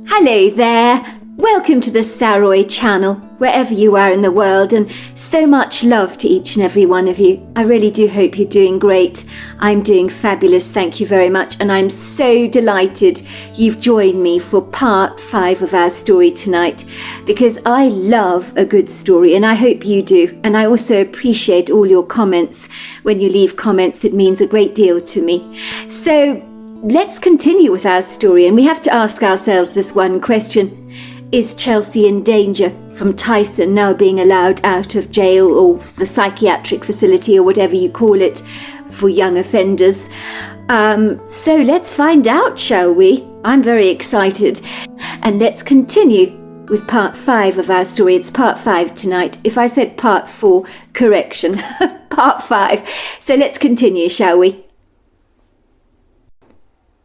Hello there! Welcome to the Saroy channel, wherever you are in the world, and so much love to each and every one of you. I really do hope you're doing great. I'm doing fabulous, thank you very much, and I'm so delighted you've joined me for part 5 of our story tonight, because I love a good story, and I hope you do. And I also appreciate all your comments. When you leave comments, it means a great deal to me. So let's continue with our story, and we have to ask ourselves this one question. Is Chelsea in danger from Tyson now being allowed out of jail or the psychiatric facility or whatever you call it for young offenders? So let's find out, shall we? I'm very excited. And let's continue with part 5 of our story. It's part 5 tonight. If I said part 4, correction. Part 5. So let's continue, shall we?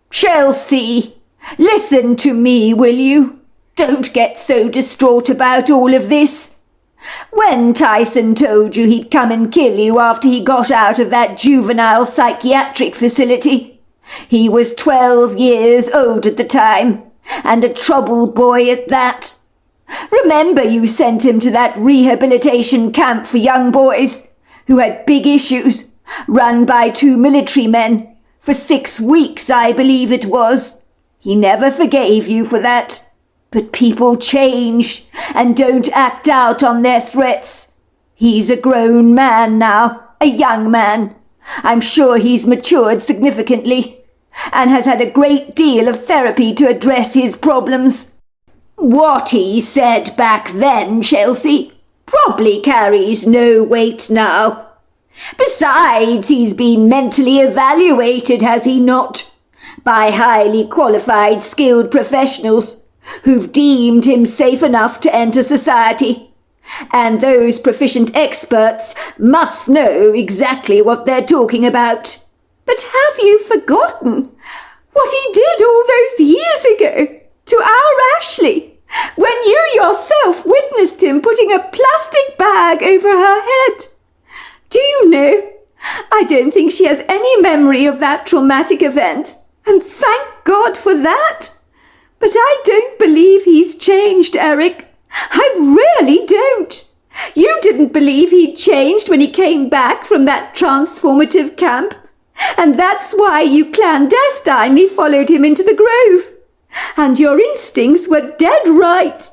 Chelsea, listen to me, will you? Don't get so distraught about all of this. When Tyson told you he'd come and kill you after he got out of that juvenile psychiatric facility, he was 12 years old at the time, and a troubled boy at that. Remember you sent him to that rehabilitation camp for young boys who had big issues, run by 2 military men, for 6 weeks, I believe it was. He never forgave you for that. But people change and don't act out on their threats. He's a grown man now, a young man. I'm sure he's matured significantly and has had a great deal of therapy to address his problems. What he said back then, Chelsea, probably carries no weight now. Besides, he's been mentally evaluated, has he not? By highly qualified, skilled professionals who've deemed him safe enough to enter society. And those proficient experts must know exactly what they're talking about. But have you forgotten what he did all those years ago to our Ashley, when you yourself witnessed him putting a plastic bag over her head? Do you know, I don't think she has any memory of that traumatic event, and thank God for that. But I don't believe he's changed, Eric. I really don't. You didn't believe he'd changed when he came back from that transformative camp, and that's why you clandestinely followed him into the grove. And your instincts were dead right.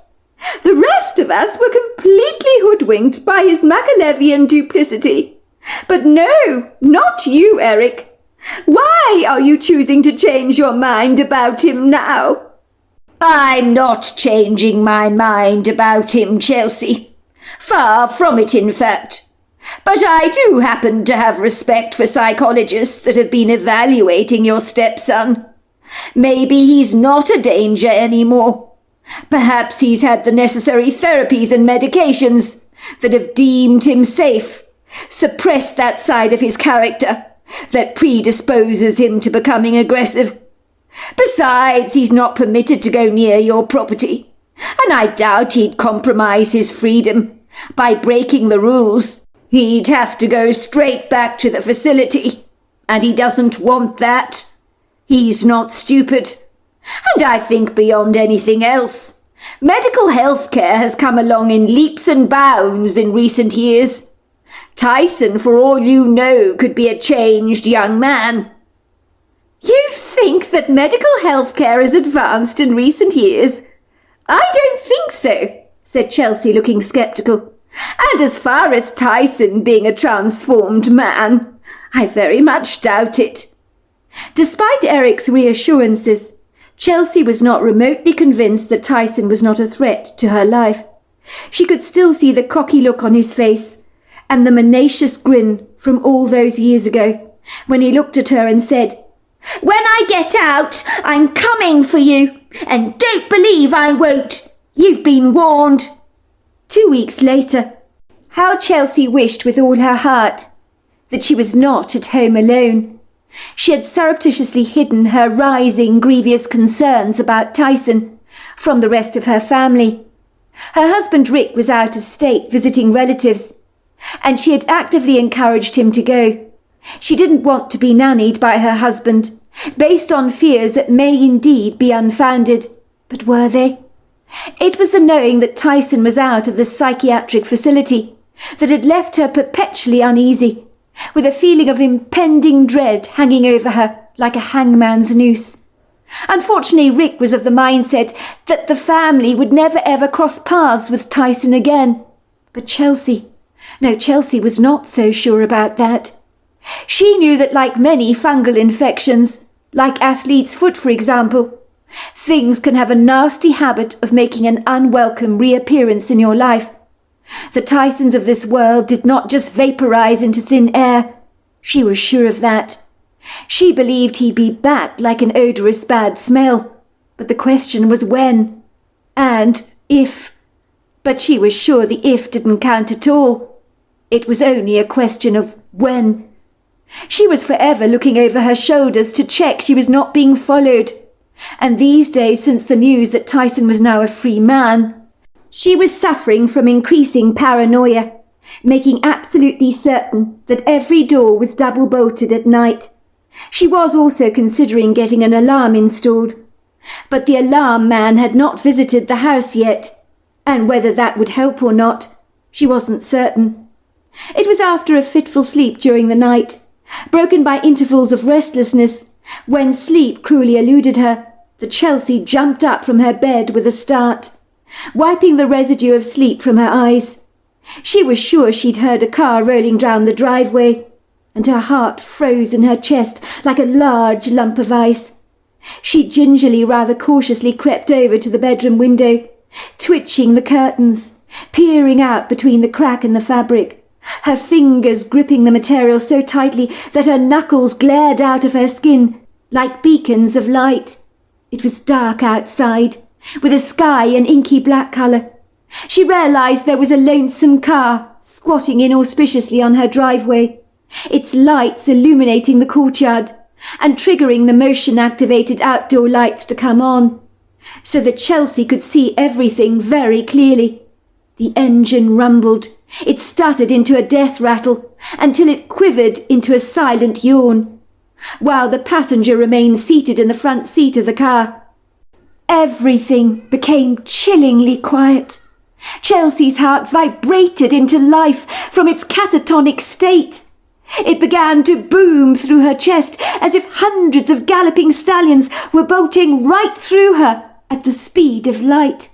The rest of us were completely hoodwinked by his Machiavellian duplicity. But no, not you, Eric. Why are you choosing to change your mind about him now? I'm not changing my mind about him, Chelsea. Far from it, in fact. But I do happen to have respect for psychologists that have been evaluating your stepson. Maybe he's not a danger anymore. Perhaps he's had the necessary therapies and medications that have deemed him safe, suppressed that side of his character that predisposes him to becoming aggressive. Besides, he's not permitted to go near your property, and I doubt he'd compromise his freedom by breaking the rules. He'd have to go straight back to the facility, and he doesn't want that. He's not stupid, and I think beyond anything else, medical health care has come along in leaps and bounds in recent years. Tyson, for all you know, could be a changed young man. You think that medical health care has advanced in recent years? I don't think so, said Chelsea, looking sceptical. And as far as Tyson being a transformed man, I very much doubt it. Despite Eric's reassurances, Chelsea was not remotely convinced that Tyson was not a threat to her life. She could still see the cocky look on his face and the menacious grin from all those years ago, when he looked at her and said, "When I get out, I'm coming for you, and don't believe I won't. You've been warned." 2 weeks later, how Chelsea wished with all her heart that she was not at home alone. She had surreptitiously hidden her rising grievous concerns about Tyson from the rest of her family. Her husband Rick was out of state visiting relatives, and she had actively encouraged him to go. She didn't want to be nannied by her husband based on fears that may indeed be unfounded. But were they? It was the knowing that Tyson was out of the psychiatric facility that had left her perpetually uneasy, with a feeling of impending dread hanging over her like a hangman's noose. Unfortunately, Rick was of the mindset that the family would never ever cross paths with Tyson again. But Chelsea was not so sure about that. She knew that, like many fungal infections, like athlete's foot for example, things can have a nasty habit of making an unwelcome reappearance in your life. The Tysons of this world did not just vaporize into thin air. She was sure of that. She believed he'd be back like an odorous bad smell. But the question was when. And if. But she was sure the if didn't count at all. It was only a question of when. She was forever looking over her shoulders to check she was not being followed. And these days, since the news that Tyson was now a free man, she was suffering from increasing paranoia, making absolutely certain that every door was double-bolted at night. She was also considering getting an alarm installed, but the alarm man had not visited the house yet, and whether that would help or not, she wasn't certain. It was after a fitful sleep during the night, broken by intervals of restlessness, when sleep cruelly eluded her, that Chelsea jumped up from her bed with a start, wiping the residue of sleep from her eyes. She was sure she'd heard a car rolling down the driveway, and her heart froze in her chest like a large lump of ice. She gingerly, rather cautiously crept over to the bedroom window, twitching the curtains, peering out between the crack in the fabric, her fingers gripping the material so tightly that her knuckles glared out of her skin like beacons of light. It was dark outside, with the sky an inky black colour. She realised there was a lonesome car squatting inauspiciously on her driveway, its lights illuminating the courtyard and triggering the motion-activated outdoor lights to come on, so that Chelsea could see everything very clearly. The engine rumbled. It stuttered into a death rattle until it quivered into a silent yawn, while the passenger remained seated in the front seat of the car. Everything became chillingly quiet. Chelsea's heart vibrated into life from its catatonic state. It began to boom through her chest as if hundreds of galloping stallions were bolting right through her at the speed of light.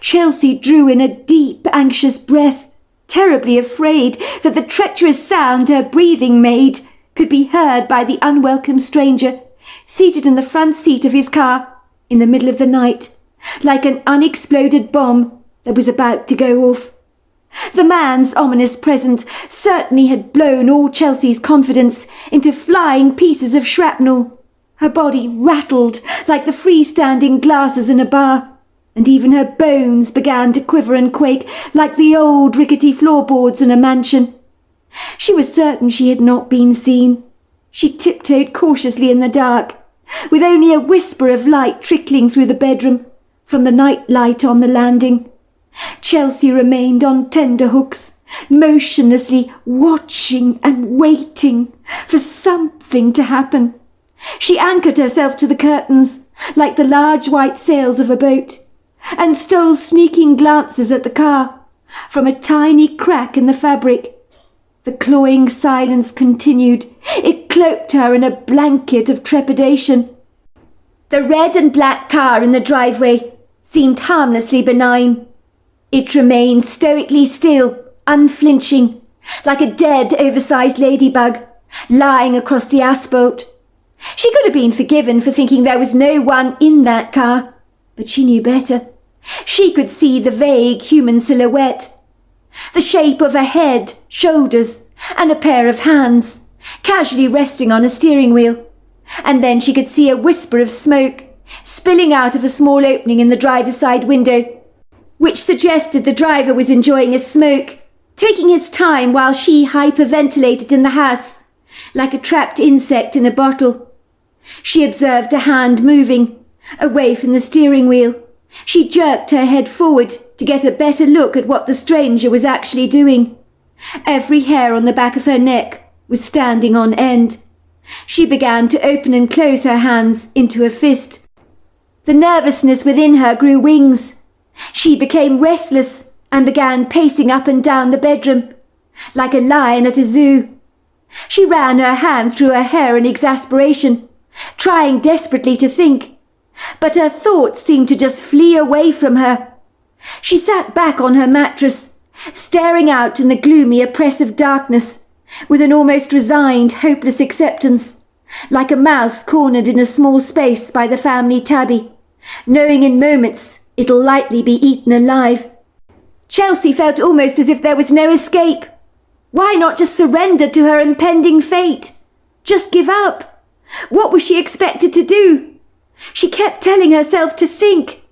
Chelsea drew in a deep, anxious breath, terribly afraid that the treacherous sound her breathing made could be heard by the unwelcome stranger, seated in the front seat of his car in the middle of the night, like an unexploded bomb that was about to go off. The man's ominous presence certainly had blown all Chelsea's confidence into flying pieces of shrapnel. Her body rattled like the freestanding glasses in a bar, and even her bones began to quiver and quake like the old rickety floorboards in a mansion. She was certain she had not been seen. She tiptoed cautiously in the dark, with only a whisper of light trickling through the bedroom from the night light on the landing. Chelsea remained on tenterhooks, motionlessly watching and waiting for something to happen. She anchored herself to the curtains like the large white sails of a boat, and stole sneaking glances at the car from a tiny crack in the fabric. The clawing silence continued. It cloaked her in a blanket of trepidation. The red and black car in the driveway seemed harmlessly benign. It remained stoically still, unflinching, like a dead, oversized ladybug, lying across the asphalt. She could have been forgiven for thinking there was no one in that car, but she knew better. She could see the vague human silhouette, the shape of a head, shoulders, and a pair of hands, casually resting on a steering wheel. And then she could see a whisper of smoke spilling out of a small opening in the driver's side window, which suggested the driver was enjoying a smoke, taking his time while she hyperventilated in the house, like a trapped insect in a bottle. She observed a hand moving, away from the steering wheel. She jerked her head forward to get a better look at what the stranger was actually doing. Every hair on the back of her neck was standing on end. She began to open and close her hands into a fist. The nervousness within her grew wings. She became restless and began pacing up and down the bedroom, like a lion at a zoo. She ran her hand through her hair in exasperation, trying desperately to think, but her thoughts seemed to just flee away from her. She sat back on her mattress, staring out in the gloomy, oppressive darkness, with an almost resigned, hopeless acceptance, like a mouse cornered in a small space by the family tabby, knowing in moments it'll likely be eaten alive. Chelsea felt almost as if there was no escape. Why not just surrender to her impending fate? Just give up? What was she expected to do? She kept telling herself to think.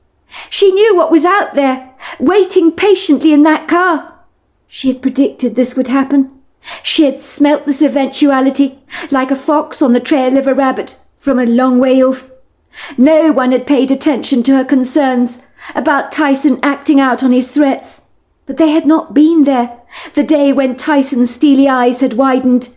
She knew what was out there, waiting patiently in that car. She had predicted this would happen. She had smelt this eventuality, like a fox on the trail of a rabbit, from a long way off. No one had paid attention to her concerns about Tyson acting out on his threats, but they had not been there the day when Tyson's steely eyes had widened,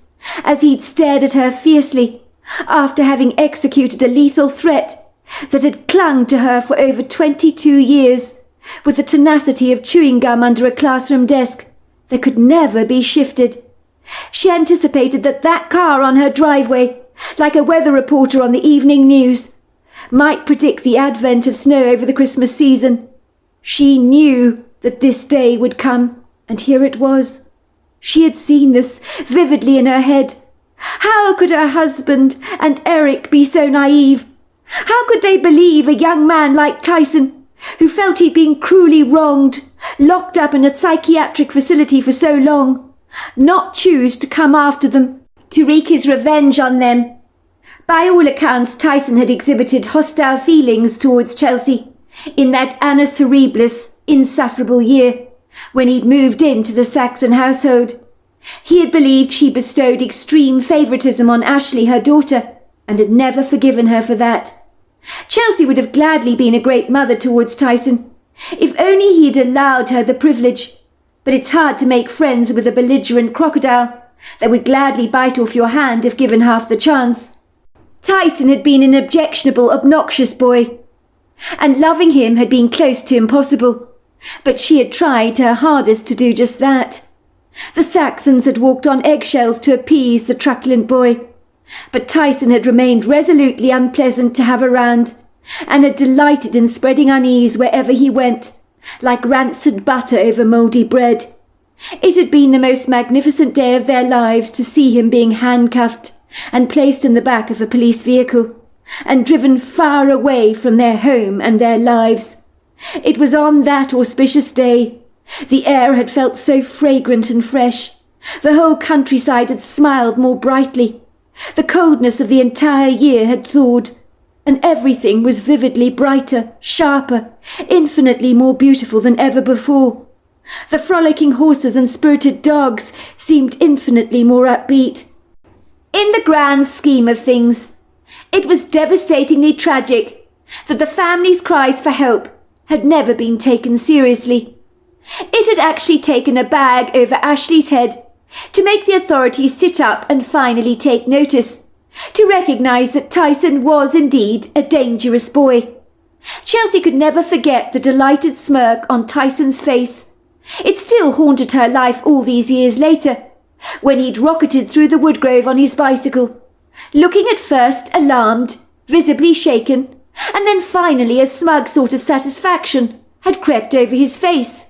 as he'd stared at her fiercely, after having executed a lethal threat that had clung to her for over 22 years, with the tenacity of chewing gum under a classroom desk that could never be shifted. She anticipated that car on her driveway, like a weather reporter on the evening news, might predict the advent of snow over the Christmas season. She knew that this day would come, and here it was. She had seen this vividly in her head. How could her husband and Eric be so naive? How could they believe a young man like Tyson, who felt he'd been cruelly wronged, locked up in a psychiatric facility for so long, not choose to come after them, to wreak his revenge on them? By all accounts, Tyson had exhibited hostile feelings towards Chelsea in that annus horribilis, insufferable year, when he'd moved into the Saxon household. He had believed she bestowed extreme favouritism on Ashley, her daughter, and had never forgiven her for that. Chelsea would have gladly been a great mother towards Tyson, if only he'd allowed her the privilege. But it's hard to make friends with a belligerent crocodile that would gladly bite off your hand if given half the chance. Tyson had been an objectionable, obnoxious boy, and loving him had been close to impossible. But she had tried her hardest to do just that. The Saxons had walked on eggshells to appease the truculent boy, but Tyson had remained resolutely unpleasant to have around, and had delighted in spreading unease wherever he went, like rancid butter over mouldy bread. It had been the most magnificent day of their lives to see him being handcuffed and placed in the back of a police vehicle, and driven far away from their home and their lives. It was on that auspicious day. The air had felt so fragrant and fresh. The whole countryside had smiled more brightly. The coldness of the entire year had thawed, and everything was vividly brighter, sharper, infinitely more beautiful than ever before. The frolicking horses and spirited dogs seemed infinitely more upbeat. In the grand scheme of things, it was devastatingly tragic that the family's cries for help had never been taken seriously. It had actually taken a bag over Ashley's head to make the authorities sit up and finally take notice, to recognise that Tyson was indeed a dangerous boy. Chelsea could never forget the delighted smirk on Tyson's face. It still haunted her life all these years later, when he'd rocketed through the woodgrove on his bicycle, looking at first alarmed, visibly shaken, and then finally a smug sort of satisfaction had crept over his face.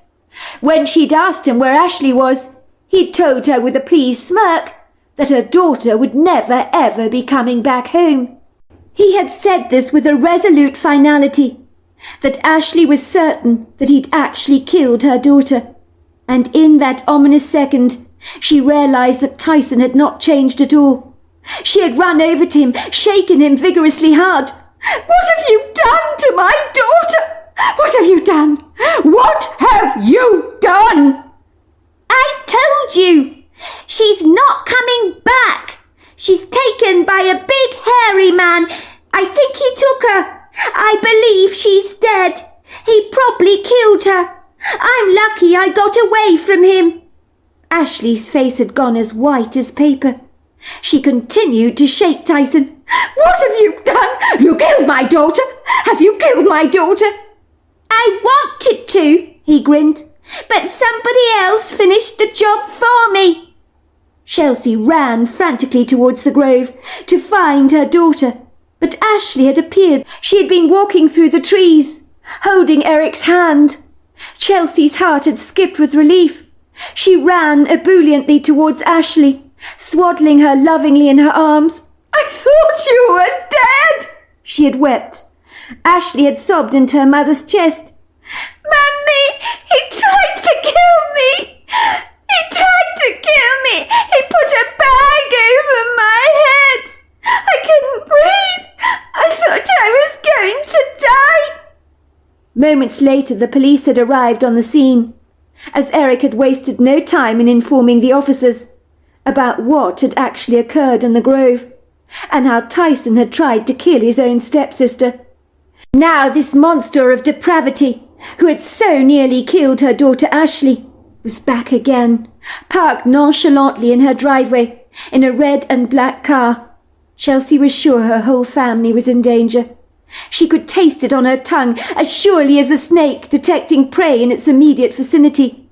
When she'd asked him where Ashley was, he'd told her with a pleased smirk that her daughter would never ever be coming back home. He had said this with a resolute finality, that Ashley was certain that he'd actually killed her daughter, and in that ominous second she realised that Tyson had not changed at all. She had run over to him, shaken him vigorously hard. "What have you done to my daughter? What have you done? What have you done?" "I told you! She's not coming back! She's taken by a big hairy man. I think he took her. I believe she's dead. He probably killed her. I'm lucky I got away from him." Ashley's face had gone as white as paper. She continued to shake Tyson. "What have you done? You killed my daughter! Have you killed my daughter?" "I wanted to," he grinned, "but somebody else finished the job for me." Chelsea ran frantically towards the grove to find her daughter, but Ashley had appeared. She had been walking through the trees, holding Eric's hand. Chelsea's heart had skipped with relief. She ran ebulliently towards Ashley, swaddling her lovingly in her arms. "I thought you were dead," she had wept. Ashley had sobbed into her mother's chest. "Mummy, he tried to kill me! He tried to kill me! He put a bag over my head! I couldn't breathe! I thought I was going to die!" Moments later, the police had arrived on the scene, as Eric had wasted no time in informing the officers about what had actually occurred in the grove, and how Tyson had tried to kill his own stepsister. Now this monster of depravity, who had so nearly killed her daughter Ashley, was back again, parked nonchalantly in her driveway, in a red and black car. Chelsea was sure her whole family was in danger. She could taste it on her tongue as surely as a snake detecting prey in its immediate vicinity.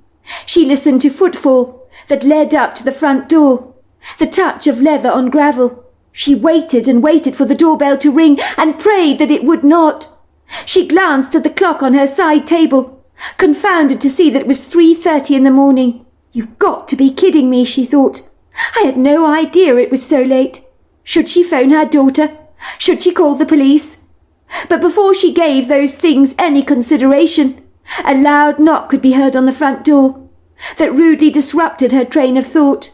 She listened to footfall that led up to the front door, the touch of leather on gravel. She waited and waited for the doorbell to ring and prayed that it would not. She glanced at the clock on her side table, confounded to see that it was 3:30 in the morning. "You've got to be kidding me," she thought. "I had no idea it was so late. Should she phone her daughter? Should she call the police?" But before she gave those things any consideration, a loud knock could be heard on the front door that rudely disrupted her train of thought.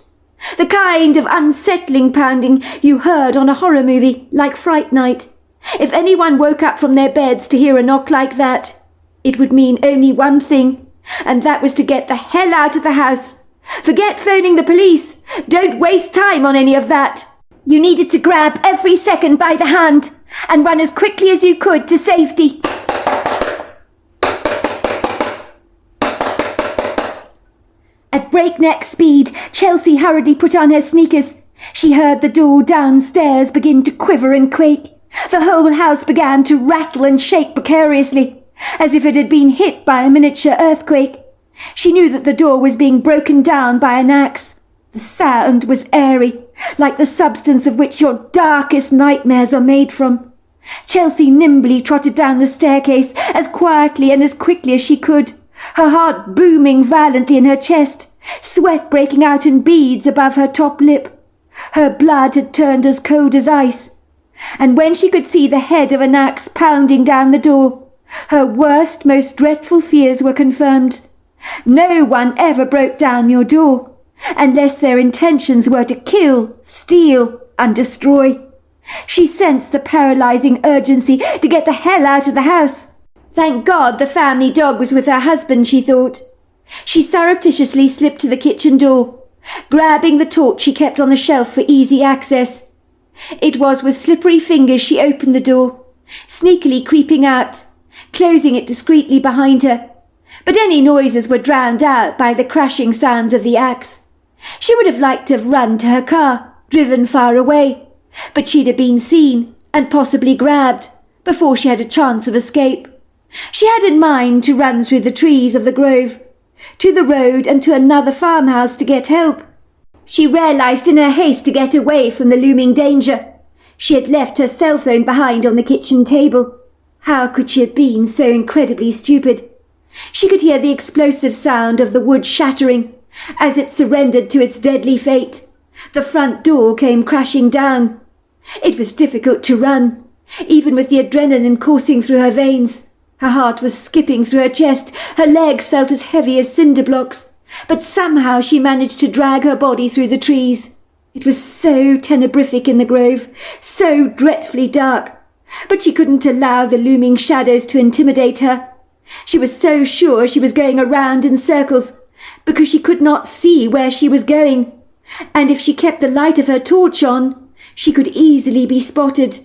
The kind of unsettling pounding you heard on a horror movie like Fright Night. If anyone woke up from their beds to hear a knock like that, it would mean only one thing, and that was to get the hell out of the house. Forget phoning the police. Don't waste time on any of that. You needed to grab every second by the hand and run as quickly as you could to safety. At breakneck speed, Chelsea hurriedly put on her sneakers. She heard the door downstairs begin to quiver and quake. The whole house began to rattle and shake precariously, as if it had been hit by a miniature earthquake. She knew that the door was being broken down by an axe. The sound was airy, like the substance of which your darkest nightmares are made from. Chelsea nimbly trotted down the staircase as quietly and as quickly as she could, her heart booming violently in her chest, sweat breaking out in beads above her top lip. Her blood had turned as cold as ice, and when she could see the head of an axe pounding down the door, her worst, most dreadful fears were confirmed. No one ever broke down your door, unless their intentions were to kill, steal, and destroy. She sensed the paralyzing urgency to get the hell out of the house. Thank God the family dog was with her husband, she thought. She surreptitiously slipped to the kitchen door, grabbing the torch she kept on the shelf for easy access. It was with slippery fingers she opened the door, sneakily creeping out, closing it discreetly behind her. But any noises were drowned out by the crashing sounds of the axe. She would have liked to have run to her car, driven far away, but she'd have been seen and possibly grabbed before she had a chance of escape. She had in mind to run through the trees of the grove, to the road and to another farmhouse to get help. She realized in her haste to get away from the looming danger, she had left her cell phone behind on the kitchen table. How could she have been so incredibly stupid? She could hear the explosive sound of the wood shattering as it surrendered to its deadly fate. The front door came crashing down. It was difficult to run, even with the adrenaline coursing through her veins. Her heart was skipping through her chest. Her legs felt as heavy as cinder blocks. But somehow she managed to drag her body through the trees. It was so tenebrific in the grove, so dreadfully dark. But she couldn't allow the looming shadows to intimidate her. She was so sure she was going around in circles, because she could not see where she was going. And if she kept the light of her torch on, she could easily be spotted.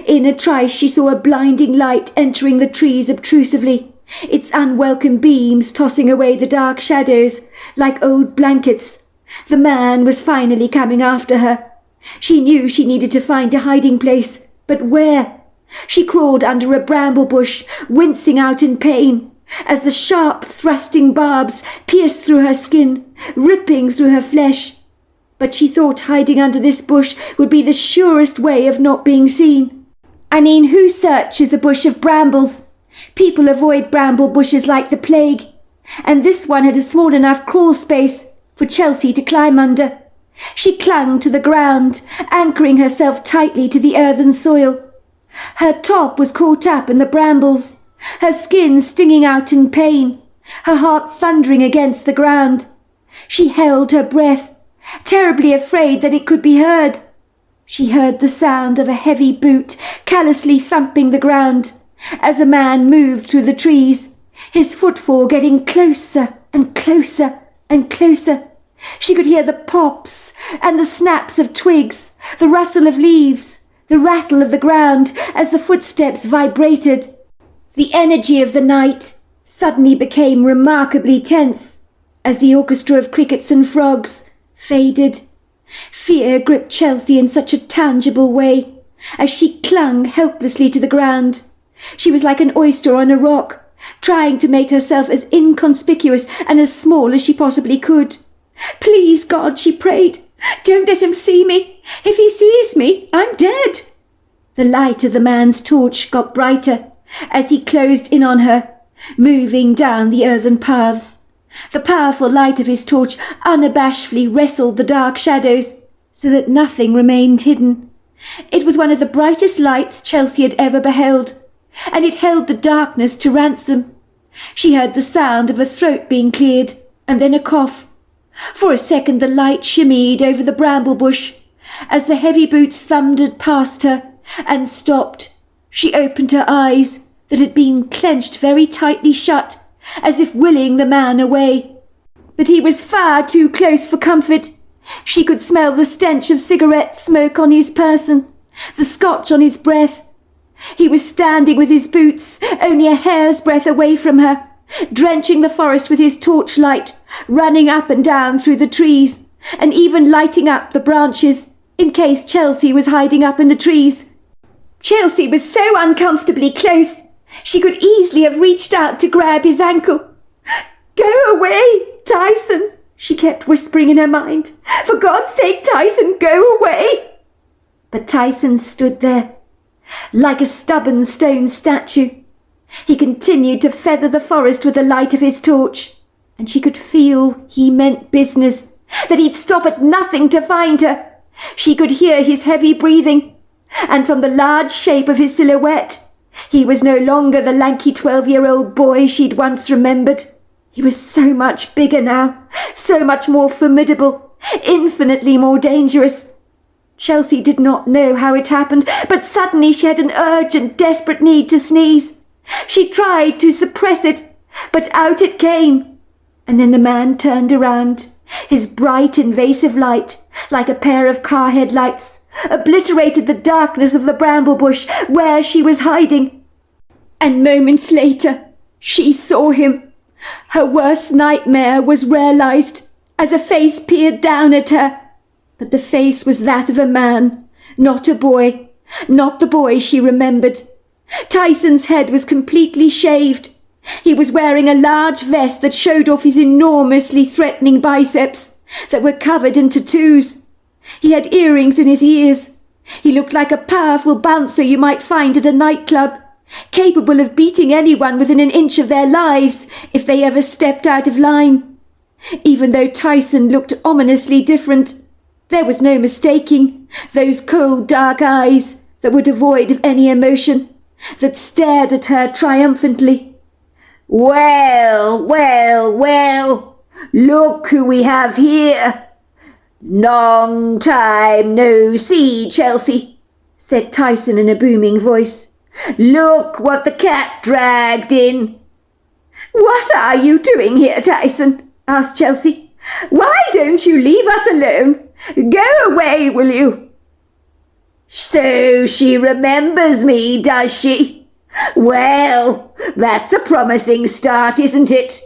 In a trice she saw a blinding light entering the trees obtrusively, its unwelcome beams tossing away the dark shadows like old blankets. The man was finally coming after her. She knew she needed to find a hiding place, but where? She crawled under a bramble bush, wincing out in pain, as the sharp, thrusting barbs pierced through her skin, ripping through her flesh. But she thought hiding under this bush would be the surest way of not being seen. I mean, who searches a bush of brambles? People avoid bramble bushes like the plague, and this one had a small enough crawl space for Chelsea to climb under. She clung to the ground, anchoring herself tightly to the earthen soil. Her top was caught up in the brambles, her skin stinging out in pain, her heart thundering against the ground. She held her breath, terribly afraid that it could be heard. She heard the sound of a heavy boot callously thumping the ground as a man moved through the trees, his footfall getting closer and closer and closer. She could hear the pops and the snaps of twigs, the rustle of leaves, the rattle of the ground as the footsteps vibrated. The energy of the night suddenly became remarkably tense as the orchestra of crickets and frogs faded. Fear gripped Chelsea in such a tangible way as she clung helplessly to the ground. She was like an oyster on a rock, trying to make herself as inconspicuous and as small as she possibly could. "Please, God," she prayed, "don't let him see me. If he sees me, I'm dead." The light of the man's torch got brighter as he closed in on her, moving down the earthen paths. The powerful light of his torch unabashedly wrestled the dark shadows so that nothing remained hidden. It was one of the brightest lights Chelsea had ever beheld, and it held the darkness to ransom. She heard the sound of a throat being cleared, and then a cough. For a second the light shimmied over the bramble bush as the heavy boots thundered past her and stopped. She opened her eyes that had been clenched very tightly shut, as if willing the man away. But he was far too close for comfort. She could smell the stench of cigarette smoke on his person, the scotch on his breath. He was standing with his boots only a hair's breadth away from her, drenching the forest with his torchlight, running up and down through the trees, and even lighting up the branches in case Chelsea was hiding up in the trees. Chelsea was so uncomfortably close, she could easily have reached out to grab his ankle. "Go away, Tyson," she kept whispering in her mind. "For God's sake, Tyson, go away." But Tyson stood there, like a stubborn stone statue. He continued to feather the forest with the light of his torch, and she could feel he meant business, that he'd stop at nothing to find her. She could hear his heavy breathing, and from the large shape of his silhouette, he was no longer the lanky 12-year-old boy she'd once remembered. He was so much bigger now, so much more formidable, infinitely more dangerous. Chelsea did not know how it happened, but suddenly she had an urgent, desperate need to sneeze. She tried to suppress it, but out it came. And then the man turned around. His bright, invasive light, like a pair of car headlights, obliterated the darkness of the bramble bush where she was hiding. And moments later, she saw him. Her worst nightmare was realized as a face peered down at her. But the face was that of a man, not a boy, not the boy she remembered. Tyson's head was completely shaved. He was wearing a large vest that showed off his enormously threatening biceps that were covered in tattoos. He had earrings in his ears. He looked like a powerful bouncer you might find at a nightclub, capable of beating anyone within an inch of their lives if they ever stepped out of line. Even though Tyson looked ominously different, there was no mistaking those cold, dark eyes that were devoid of any emotion, that stared at her triumphantly. "Well, well, well, look who we have here. Long time no see, Chelsea," said Tyson in a booming voice. "Look what the cat dragged in." "What are you doing here, Tyson?" asked Chelsea. "Why don't you leave us alone? Go away, will you?" "So she remembers me, does she? Well, that's a promising start, isn't it?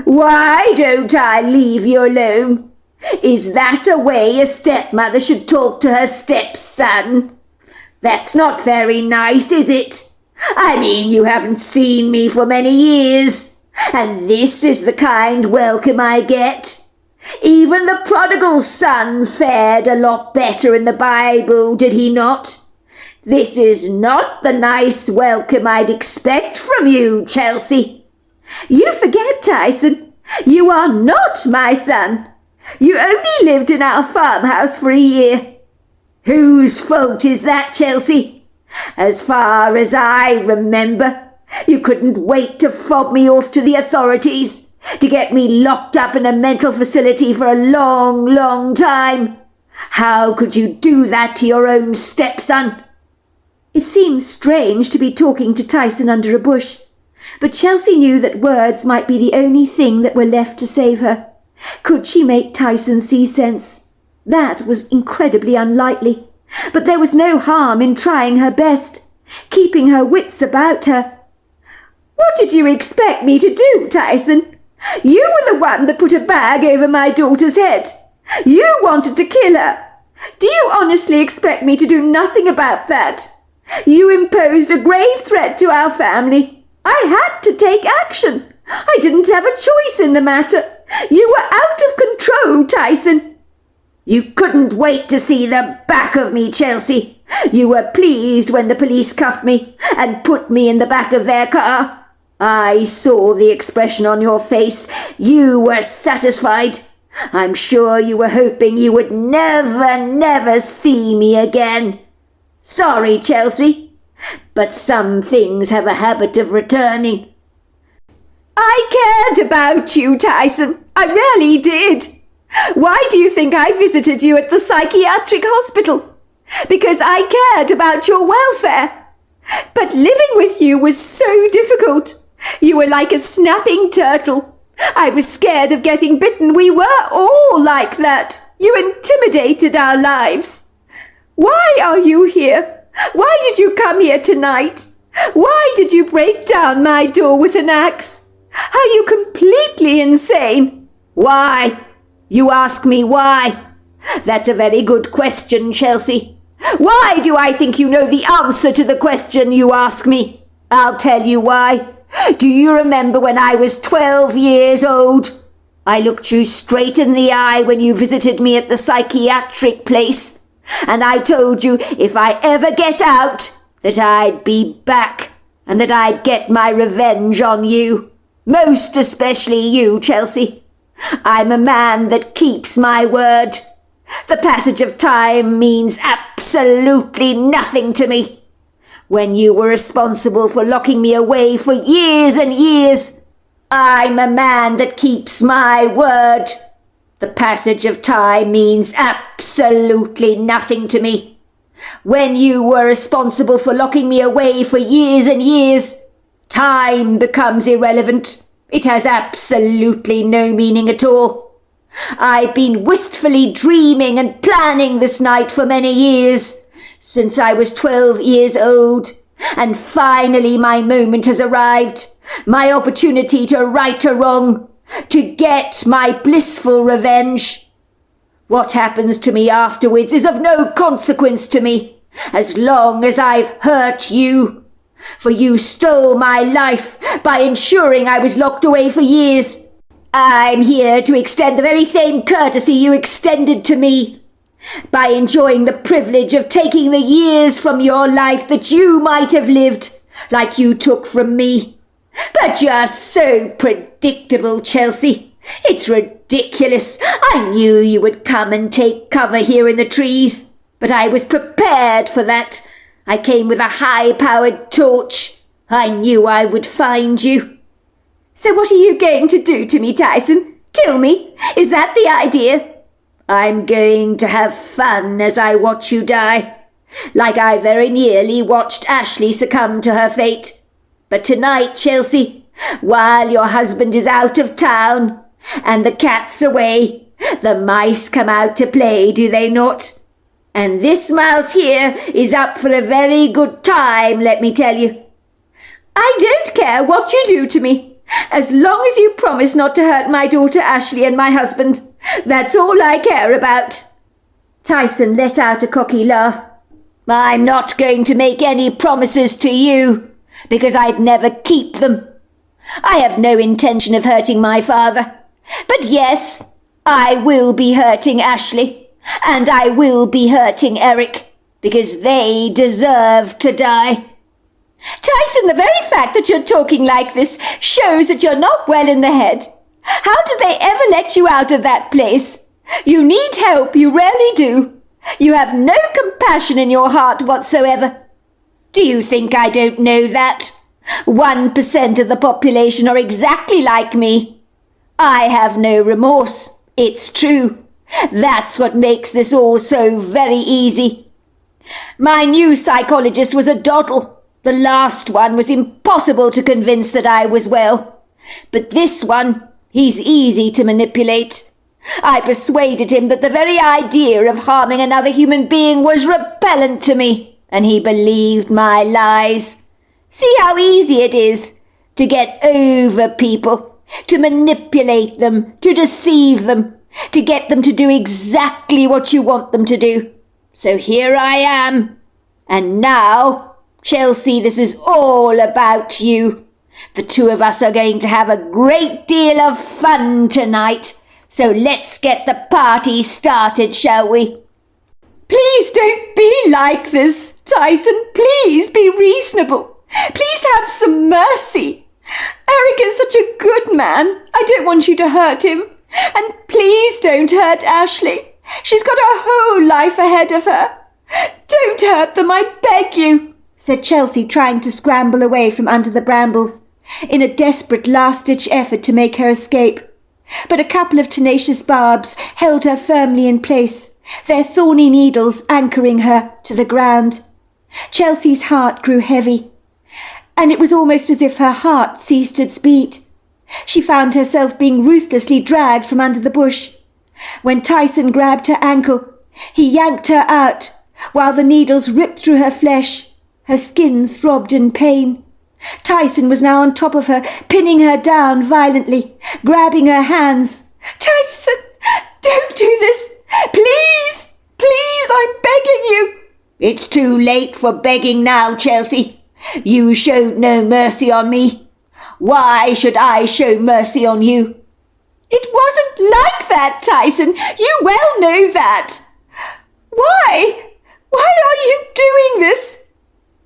Why don't I leave you alone? Is that a way a stepmother should talk to her stepson? That's not very nice, is it? I mean, you haven't seen me for many years, and this is the kind welcome I get. Even the prodigal son fared a lot better in the Bible, did he not? This is not the nice welcome I'd expect from you, Chelsea. You forget, Tyson. You are not my son. You only lived in our farmhouse for a year. Whose fault is that, Chelsea? As far as I remember, you couldn't wait to fob me off to the authorities, to get me locked up in a mental facility for a long, long time. How could you do that to your own stepson? It seemed strange to be talking to Tyson under a bush, but Chelsea knew that words might be the only thing that were left to save her. Could she make Tyson see sense? That was incredibly unlikely, but there was no harm in trying her best, keeping her wits about her. What did you expect me to do, Tyson? You were the one that put a bag over my daughter's head. You wanted to kill her. Do you honestly expect me to do nothing about that? You imposed a grave threat to our family. I had to take action. I didn't have a choice in the matter. You were out of control, Tyson. You couldn't wait to see the back of me, Chelsea. You were pleased when the police cuffed me and put me in the back of their car. I saw the expression on your face. You were satisfied. I'm sure you were hoping you would never see me again. Sorry, Chelsea, but some things have a habit of returning. I cared about you, Tyson. I really did. Why do you think I visited you at the psychiatric hospital? Because I cared about your welfare. But living with you was so difficult. You were like a snapping turtle. I was scared of getting bitten. We were all like that. You intimidated our lives. Why are you here? Why did you come here tonight? Why did you break down my door with an axe? Are you completely insane? Why? You ask me why? That's a very good question, Chelsea. Why do I think you know the answer to the question you ask me? I'll tell you why. Do you remember when I was 12 years old? I looked you straight in the eye when you visited me at the psychiatric place, and I told you if I ever get out that I'd be back and that I'd get my revenge on you. Most especially you, Chelsea. I'm a man that keeps my word. The passage of time means absolutely nothing to me. When you were responsible for locking me away for years and years, I'm a man that keeps my word. The passage of time means absolutely nothing to me. When you were responsible for locking me away for years and years, time becomes irrelevant. It has absolutely no meaning at all. I've been wistfully dreaming and planning this night for many years, since I was 12 years old, and finally my moment has arrived, my opportunity to right a wrong, to get my blissful revenge. What happens to me afterwards is of no consequence to me, as long as I've hurt you. For you stole my life by ensuring I was locked away for years. I'm here to extend the very same courtesy you extended to me, by enjoying the privilege of taking the years from your life that you might have lived, like you took from me. But you're so predictable, Chelsea. It's ridiculous. I knew you would come and take cover here in the trees, but I was prepared for that. I came with a high-powered torch. I knew I would find you. So what are you going to do to me, Tyson? Kill me? Is that the idea? I'm going to have fun as I watch you die, like I very nearly watched Ashley succumb to her fate. But tonight, Chelsea, while your husband is out of town and the cat's away, the mice come out to play, do they not? And this mouse here is up for a very good time, let me tell you. I don't care what you do to me, as long as you promise not to hurt my daughter Ashley and my husband. That's all I care about." Tyson let out a cocky laugh. "I'm not going to make any promises to you, because I'd never keep them. I have no intention of hurting my father. But yes, I will be hurting Ashley, and I will be hurting Eric, because they deserve to die." "Tyson, the very fact that you're talking like this shows that you're not well in the head. How did they ever let you out of that place? You need help, you really do. You have no compassion in your heart whatsoever. Do you think I don't know that? 1% of the population are exactly like me. I have no remorse, it's true. That's what makes this all so very easy. My new psychologist was a doddle. The last one was impossible to convince that I was well. But this one, he's easy to manipulate. I persuaded him that the very idea of harming another human being was repellent to me, and he believed my lies. See how easy it is to get over people, to manipulate them, to deceive them, to get them to do exactly what you want them to do. So here I am. And now, Chelsea, this is all about you. The two of us are going to have a great deal of fun tonight. So let's get the party started, shall we?" Please don't be like this, Tyson. Please be reasonable. Please have some mercy. Eric is such a good man. I don't want you to hurt him. And please don't hurt Ashley. She's got a whole life ahead of her. Don't hurt them, I beg you, said Chelsea, trying to scramble away from under the brambles, in a desperate last-ditch effort to make her escape. But a couple of tenacious barbs held her firmly in place, their thorny needles anchoring her to the ground. Chelsea's heart grew heavy, and it was almost as if her heart ceased its beat. She found herself being ruthlessly dragged from under the bush. When Tyson grabbed her ankle, he yanked her out, while the needles ripped through her flesh. Her skin throbbed in pain. Tyson was now on top of her, pinning her down violently, grabbing her hands. "Tyson, don't do this! Please! Please, I'm begging you!" "It's too late for begging now, Chelsea. You showed no mercy on me. Why should I show mercy on you?" "It wasn't like that, Tyson. You well know that. Why? Why are you doing this?"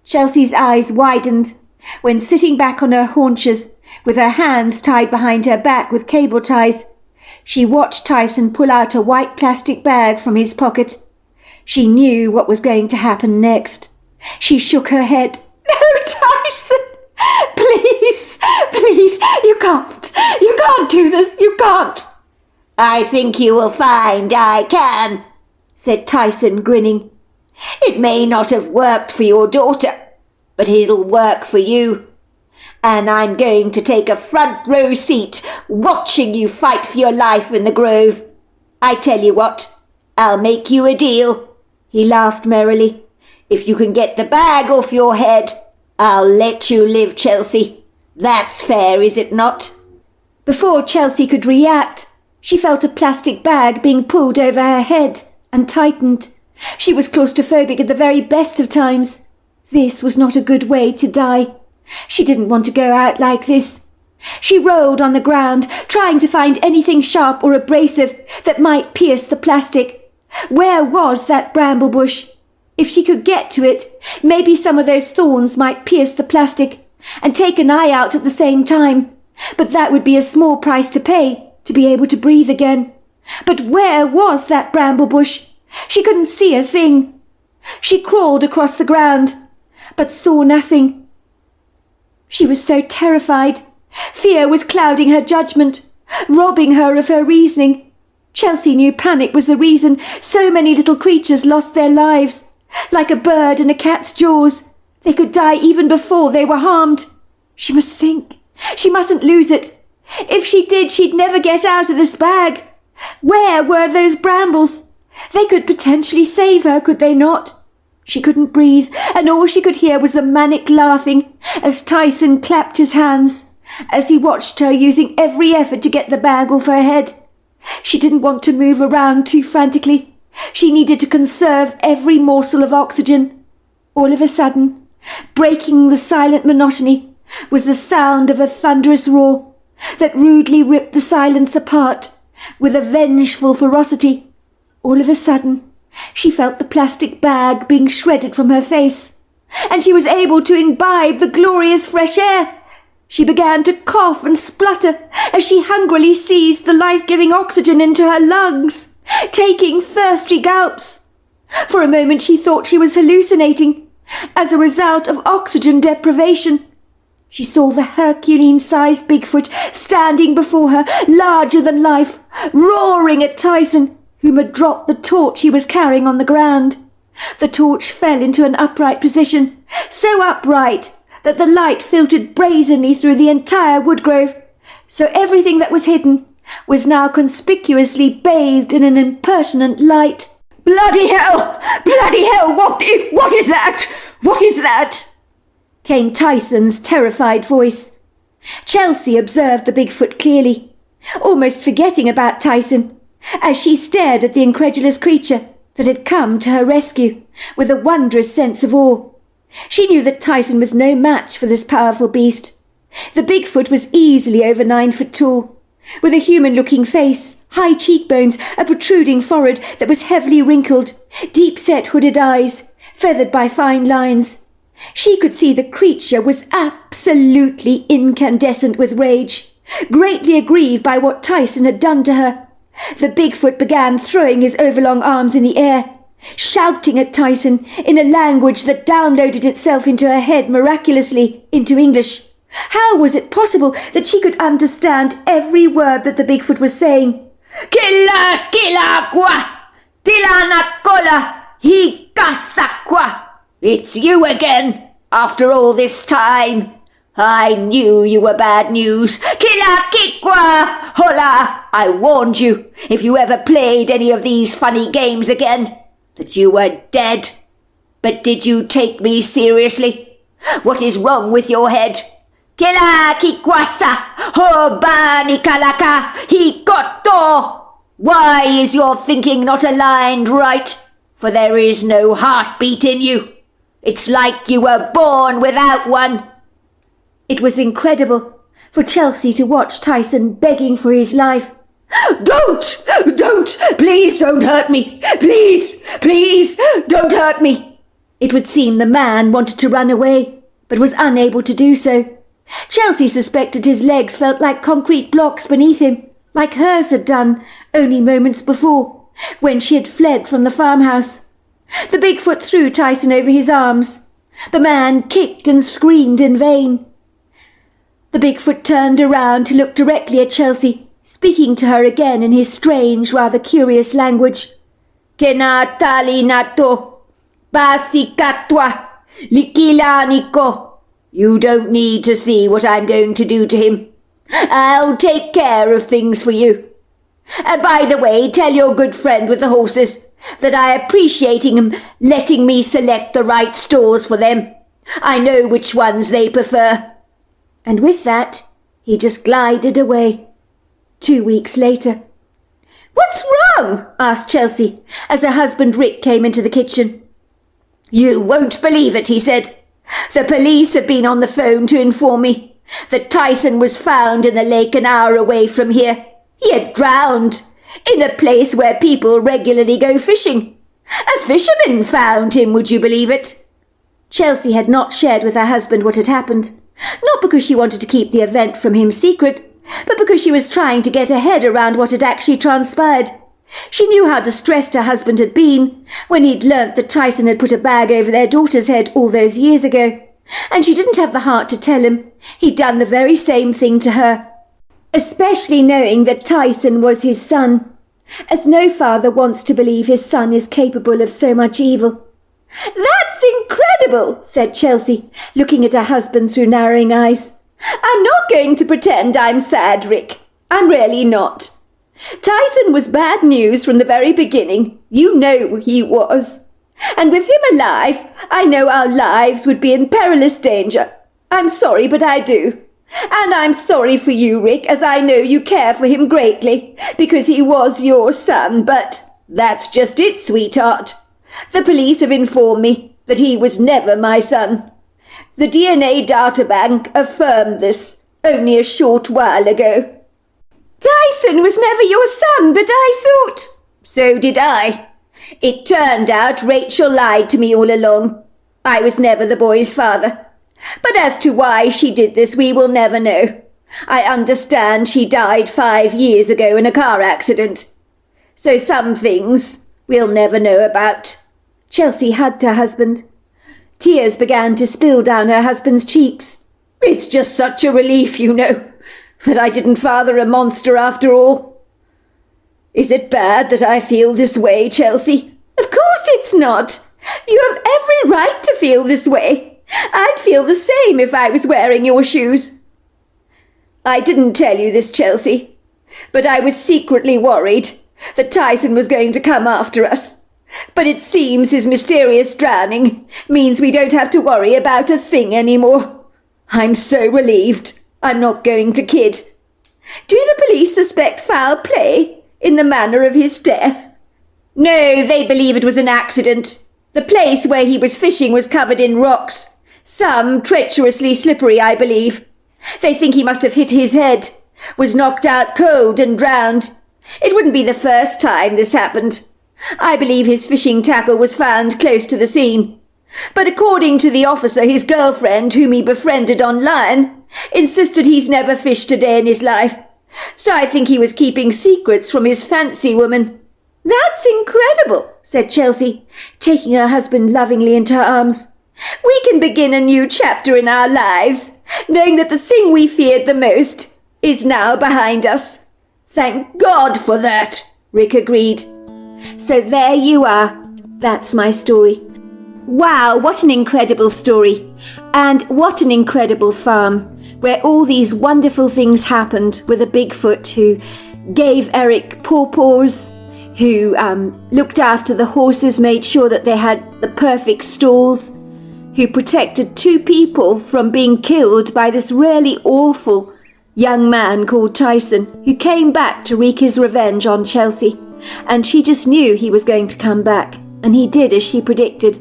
Chelsea's eyes widened when, sitting back on her haunches, with her hands tied behind her back with cable ties, she watched Tyson pull out a white plastic bag from his pocket. She knew what was going to happen next. She shook her head. "No, Tyson! Please, please, you can't do this, you can't!" "I think you will find I can," said Tyson, grinning. "It may not have worked for your daughter, but it'll work for you. And I'm going to take a front row seat watching you fight for your life in the grove. I tell you what, I'll make you a deal." He laughed merrily. "If you can get the bag off your head, I'll let you live, Chelsea. That's fair, is it not?" Before Chelsea could react, she felt a plastic bag being pulled over her head and tightened. She was claustrophobic at the very best of times. This was not a good way to die. She didn't want to go out like this. She rolled on the ground, trying to find anything sharp or abrasive that might pierce the plastic. Where was that bramble bush? If she could get to it, maybe some of those thorns might pierce the plastic and take an eye out at the same time. But that would be a small price to pay to be able to breathe again. But where was that bramble bush? She couldn't see a thing. She crawled across the ground, but saw nothing. She was so terrified. Fear was clouding her judgment, robbing her of her reasoning. Chelsea knew panic was the reason so many little creatures lost their lives. Like a bird in a cat's jaws, they could die even before they were harmed. She must think. She mustn't lose it. If she did, she'd never get out of this bag. Where were those brambles? They could potentially save her, could they not? She couldn't breathe, and all she could hear was the manic laughing as Tyson clapped his hands, as he watched her using every effort to get the bag off her head. She didn't want to move around too frantically. She needed to conserve every morsel of oxygen. All of a sudden, breaking the silent monotony, was the sound of a thunderous roar that rudely ripped the silence apart with a vengeful ferocity. All of a sudden, she felt the plastic bag being shredded from her face, and she was able to imbibe the glorious fresh air. She began to cough and splutter as she hungrily seized the life-giving oxygen into her lungs, taking thirsty gulps. For a moment she thought she was hallucinating as a result of oxygen deprivation. She saw the Herculean-sized Bigfoot standing before her, larger than life, roaring at Tyson, whom had dropped the torch he was carrying on the ground. The torch fell into an upright position, so upright that the light filtered brazenly through the entire woodgrove, so everything that was hidden was now conspicuously bathed in an impertinent light. Bloody hell! Bloody hell! What is that? What is that? Came Tyson's terrified voice. Chelsea observed the Bigfoot clearly, almost forgetting about Tyson, as she stared at the incredulous creature that had come to her rescue with a wondrous sense of awe. She knew that Tyson was no match for this powerful beast. The Bigfoot was easily over 9 foot tall, with a human-looking face, high cheekbones, a protruding forehead that was heavily wrinkled, deep-set hooded eyes, feathered by fine lines. She could see the creature was absolutely incandescent with rage, greatly aggrieved by what Tyson had done to her. The Bigfoot began throwing his overlong arms in the air, shouting at Tyson in a language that downloaded itself into her head miraculously into English. How was it possible that she could understand every word that the Bigfoot was saying? Killa kwa! Tilanat hikasakwa! It's you again, after all this time. I knew you were bad news. Killa kikwa! Hola! I warned you, if you ever played any of these funny games again, that you were dead. But did you take me seriously? What is wrong with your head? Kila kikwasa, hobani kalaka, hikoto. Why is your thinking not aligned right? For there is no heartbeat in you. It's like you were born without one. It was incredible for Chelsea to watch Tyson begging for his life. Don't! Please don't hurt me! Please, don't hurt me! It would seem the man wanted to run away, but was unable to do so. Chelsea suspected his legs felt like concrete blocks beneath him, like hers had done only moments before, when she had fled from the farmhouse. The Bigfoot threw Tyson over his arms. The man kicked and screamed in vain. The Bigfoot turned around to look directly at Chelsea, speaking to her again in his strange, rather curious language. Kenatali nato, basikatwa, likilaniko. You don't need to see what I'm going to do to him. I'll take care of things for you. And by the way, tell your good friend with the horses that I appreciate him letting me select the right stores for them. I know which ones they prefer. And with that, he just glided away. 2 weeks later. "What's wrong?" asked Chelsea, as her husband Rick came into the kitchen. You won't believe it, he said. The police have been on the phone to inform me that Tyson was found in the lake an hour away from here. He had drowned in a place where people regularly go fishing. A fisherman found him, would you believe it? Chelsea had not shared with her husband what had happened, not because she wanted to keep the event from him secret, but because she was trying to get her head around what had actually transpired. She knew how distressed her husband had been when he'd learnt that Tyson had put a bag over their daughter's head all those years ago, and she didn't have the heart to tell him he'd done the very same thing to her, especially knowing that Tyson was his son, as no father wants to believe his son is capable of so much evil. "That's incredible," said Chelsea, looking at her husband through narrowing eyes. "I'm not going to pretend I'm sad, Rick. I'm really not. Tyson was bad news from the very beginning. You know he was. And with him alive, I know our lives would be in perilous danger. I'm sorry, but I do. And I'm sorry for you, Rick, as I know you care for him greatly, because he was your son, but that's just it, sweetheart. The police have informed me that he was never my son. The DNA databank affirmed this only a short while ago. Tyson was never your son, but I thought... So did I. It turned out Rachel lied to me all along. I was never the boy's father. But as to why she did this, we will never know. I understand she died 5 years ago in a car accident. So some things we'll never know about. Chelsea hugged her husband. Tears began to spill down her husband's cheeks. It's just such a relief, you know, that I didn't father a monster after all. Is it bad that I feel this way, Chelsea? Of course it's not. You have every right to feel this way. I'd feel the same if I was wearing your shoes. I didn't tell you this, Chelsea, but I was secretly worried that Tyson was going to come after us. But it seems his mysterious drowning means we don't have to worry about a thing anymore. I'm so relieved I'm not going to kid. Do the police suspect foul play in the manner of his death? No, they believe it was an accident. The place where he was fishing was covered in rocks. Some treacherously slippery, I believe. They think he must have hit his head, was knocked out cold and drowned. It wouldn't be the first time this happened. I believe his fishing tackle was found close to the scene. But according to the officer, his girlfriend, whom he befriended online, insisted he's never fished a day in his life. So I think he was keeping secrets from his fancy woman. That's incredible, said Chelsea, taking her husband lovingly into her arms. We can begin a new chapter in our lives, knowing that the thing we feared the most is now behind us. Thank God for that, Rick agreed. So there you are. That's my story. Wow, what an incredible story. And what an incredible farm, where all these wonderful things happened with a Bigfoot who gave Eric pawpaws, who looked after the horses, made sure that they had the perfect stalls, who protected 2 people from being killed by this really awful young man called Tyson, who came back to wreak his revenge on Chelsea. And she just knew he was going to come back, and he did as she predicted.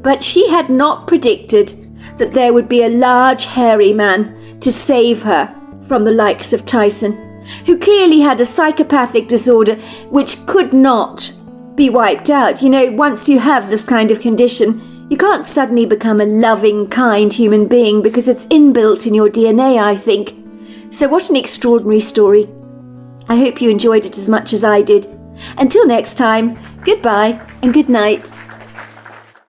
But she had not predicted that there would be a large hairy man to save her from the likes of Tyson, who clearly had a psychopathic disorder which could not be wiped out. You know, once you have this kind of condition, you can't suddenly become a loving, kind human being because it's inbuilt in your DNA, I think. So what an extraordinary story. I hope you enjoyed it as much as I did. Until next time, goodbye and good night.